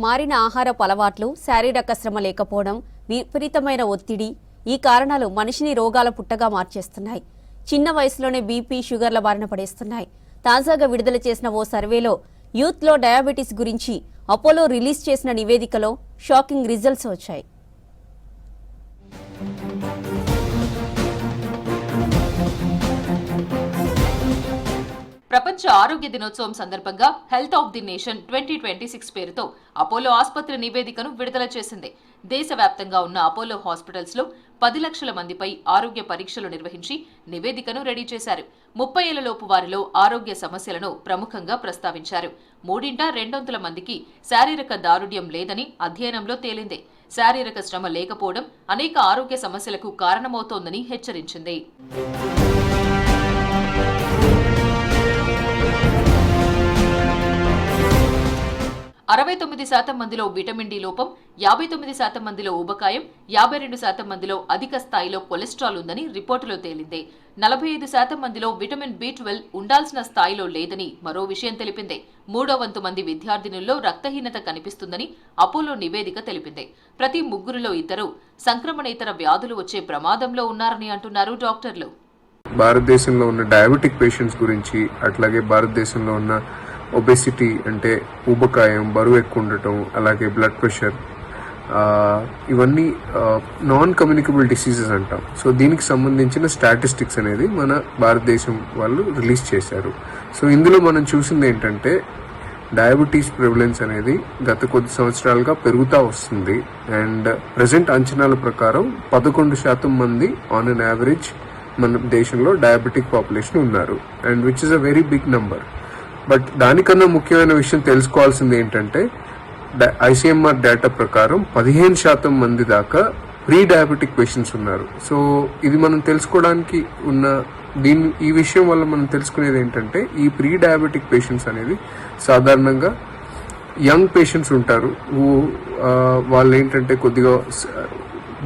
మారిన ఆహారపు అలవాట్లు, శారీరక శ్రమ లేకపోవడం, విపరీతమైన ఒత్తిడి ఈ కారణాలు మనిషిని రోగాల పుట్టగా మార్చేస్తున్నాయి. చిన్న వయసులోనే బీపీ, షుగర్ల బారిన పడేస్తున్నాయి. తాజాగా విడుదల చేసిన ఓ సర్వేలో యూత్లో డయాబెటీస్ గురించి అపోలో రిలీజ్ చేసిన నివేదికలో షాకింగ్ రిజల్ట్స్ వచ్చాయి. ప్రపంచ ఆరోగ్య దినోత్సవం సందర్భంగా హెల్త్ ఆఫ్ ది నేషన్ 2026 పేరుతో అపోలో ఆసుపత్రి నివేదికను విడుదల చేసింది. దేశవ్యాప్తంగా ఉన్న అపోలో హాస్పిటల్స్ లో 10 లక్షల మందిపై ఆరోగ్య పరీక్షలు నిర్వహించి నివేదికను రెడీ చేశారు. 30 ఏళ్లలోపు వారిలో ఆరోగ్య సమస్యలను ప్రముఖంగా ప్రస్తావించారు. 2/3 మందికి శారీరక దారుఢ్యం లేదని అధ్యయనంలో తేలింది. శారీరక శ్రమ లేకపోవడం అనేక ఆరోగ్య సమస్యలకు కారణమవుతోందని హెచ్చరించింది. 69% మందిలో విటమిన్ డి లోపం, 59% మందిలో ఊబకాయం, 52% మందిలో అధిక స్థాయిలో కొలెస్ట్రాల్ ఉందని రిపోర్టులో తేలింది. 45% మందిలో విటమిన్ B12 ఉండాల్సిన స్థాయిలో లేదని మరో విషయం తెలిపింది. 3వ వంతు మంది విద్యార్థినుల్లో రక్తహీనత కనిపిస్తుందని అపోలో నివేదిక తెలిపింది. ప్రతి 3 ఇద్దరు సంక్రమణేతర వ్యాధులు వచ్చే ప్రమాదంలో ఉన్నారని అంటున్నారు డాక్టర్లు. భారతదేశంలో ఉన్న డయాబెటిక్ పేషెంట్స్ గురించి, అట్లాగే భారతదేశంలో ఉన్న ఒబెసిటీ అంటే ఊబకాయం, బరువు ఎక్కువ ఉండటం, అలాగే బ్లడ్ ప్రెషర్, ఇవన్నీ నాన్ కమ్యూనికబుల్ డిసీజెస్ అంటాం. సో దీనికి సంబంధించిన స్టాటిస్టిక్స్ అనేది మన భారతదేశం వాళ్ళు రిలీజ్ చేశారు. సో ఇందులో మనం చూసింది ఏంటంటే డయాబెటీస్ ప్రివలెన్స్ అనేది గత కొద్ది సంవత్సరాలుగా పెరుగుతూ వస్తుంది. అండ్ ప్రజెంట్ అంచనాల ప్రకారం 11% మంది ఆన్ అన్ యావరేజ్ మన దేశంలో డయాబెటిక్ పాపులేషన్ ఉన్నారు. And which is a very big number. But దానికన్నా ముఖ్యమైన విషయం తెలుసుకోవాల్సింది ఏంటంటే ICMR డేటా ప్రకారం 15% మంది దాకా ప్రీ డయాబెటిక్ పేషెంట్స్ ఉన్నారు. సో ఇది మనం తెలుసుకోవడానికి ఉన్న ఈ విషయం వల్ల మనం తెలుసుకునేది ఏంటంటే ఈ ప్రీ డయాబెటిక్ పేషెంట్స్ అనేది సాధారణంగా యంగ్ పేషెంట్స్ ఉంటారు. వాళ్ళు ఏంటంటే కొద్దిగా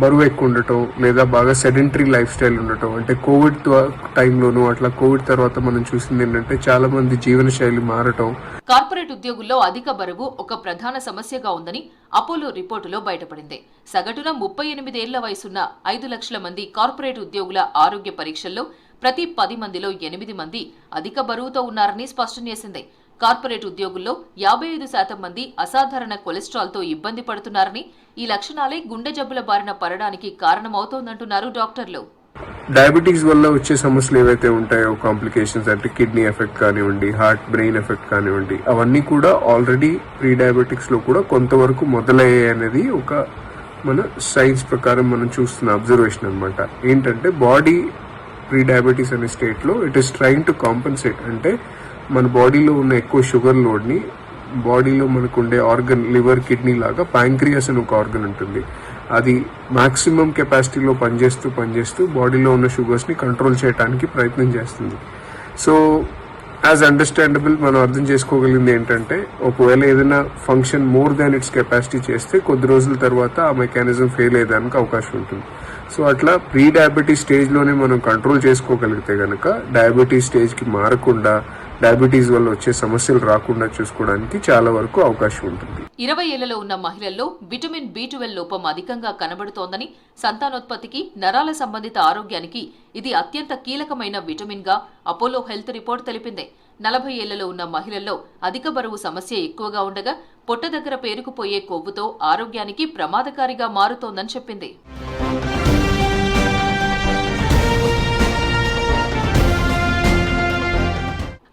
బరువు ఎక్కువ ఉండటం, లేదా బాగా సెడెంటరీ లైఫ్ స్టైల్ ఉండటం. అంటే కోవిడ్ టైంలోను అట్లా కోవిడ్ తర్వాత మనం చూసింది ఏంటంటే చాలా మంది జీవన శైలి మారటం. కార్పొరేట్ ఉద్యోగుల్లో అధిక బరువు ఒక ప్రధాన సమస్యగా ఉందని అపోలో రిపోర్టులో బయటపడింది. సగటున 38 ఏళ్ల వయసున్న 5 లక్షల మంది కార్పొరేట్ ఉద్యోగుల ఆరోగ్య పరీక్షల్లో ప్రతి 10 మందిలో 8 మంది అధిక బరువుతో ఉన్నారని స్పష్టం చేసింది. కార్పొరేట్ ఉద్యోగుల్లో 55% మంది అసాధారణ కొలెస్ట్రాల్ తో ఇబ్బంది పడుతున్నారని, ఈ లక్షణాలే గుండె జబ్బుల బారిన పడడానికి కారణమవుతోందంటున్నారు డాక్టర్లు. డయాబెటీస్ వల్ల వచ్చే సమస్యలు ఏవైతే ఉంటాయో, కాంప్లికేషన్స్ అంటే కిడ్నీ ఎఫెక్ట్ కానివ్వండి, హార్ట్ బ్రెయిన్ ఎఫెక్ట్ కానివ్వండి, అవన్నీ కూడా ఆల్రెడీ ప్రీ డయాబెటిక్స్ లో కూడా కొంతవరకు మొదలయ్యాయి అనేది ఒక మన సైన్స్ ప్రకారం మనం చూస్తున్న అబ్జర్వేషన్ అనమాట. ఏంటంటే బాడీ ప్రీ డయాబెటీస్ అనే స్టేట్ లో it is trying to compensate. అంటే మన బాడీలో ఉన్న ఎక్కువ షుగర్ లోడ్ ని బాడీలో మనకు ఉండే ఆర్గన్, లివర్, కిడ్నీ లాగా ప్యాంక్రియాస్ అని ఒక ఆర్గన్ ఉంటుంది. అది మాక్సిమం కెపాసిటీలో పనిచేస్తూ బాడీలో ఉన్న షుగర్స్ ని కంట్రోల్ చేయడానికి ప్రయత్నం చేస్తుంది. సో యాజ్ అండర్స్టాండబుల్ మనం అర్థం చేసుకోగలిగింది ఏంటంటే ఒకవేళ ఏదైనా function more than it's capacity చేస్తే కొద్ది రోజుల తర్వాత ఆ మెకానిజం ఫెయిల్ అయ్యేదానికి అవకాశం ఉంటుంది. సో అట్లా ప్రీ డయాబెటీస్ స్టేజ్ లోనే మనం కంట్రోల్ చేసుకోగలిగితే గనక డయాబెటీస్ స్టేజ్ కి మారకుండా, డయాబెటీస్ వల్ల వచ్చే సమస్యలు రాకుండా చూసుకోవడానికి చాలా వరకు అవకాశం ఉంటుంది. 20 ఏళ్లలో ఉన్న మహిళల్లో విటమిన్ B12 లోపం అధికంగా కనబడుతోందని, సంతానోత్పత్తికి, నరాల సంబంధిత ఆరోగ్యానికి ఇది అత్యంత కీలకమైన విటమిన్ గా అపోలో హెల్త్ రిపోర్ట్ తెలిపింది. 40 ఏళ్లలో ఉన్న మహిళల్లో అధిక బరువు సమస్య ఎక్కువగా ఉండగా, పొట్ట దగ్గర పేరుకుపోయే కొవ్వుతో ఆరోగ్యానికి ప్రమాదకారిగా మారుతోందని చెప్పింది.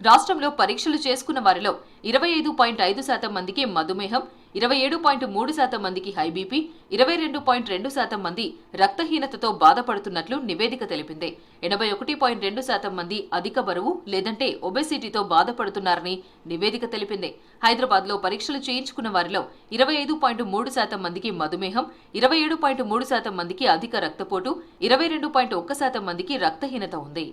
రాష్ట్రంలో పరీక్షలు చేసుకున్న వారిలో 25.5% మందికి మధుమేహం, 27.3% మందికి హై బీపీ, 22.2% మంది రక్తహీనతతో బాధపడుతున్నట్లు నివేదిక తెలిపింది. 81.2% మంది అధిక బరువు లేదంటే ఒబెసిటీతో బాధపడుతున్నారని నివేదిక తెలిపింది. హైదరాబాద్లో పరీక్షలు చేయించుకున్న వారిలో 25.3% మందికి మధుమేహం, 27.3% మందికి అధిక రక్తపోటు, 22.1% మందికి రక్తహీనత ఉంది.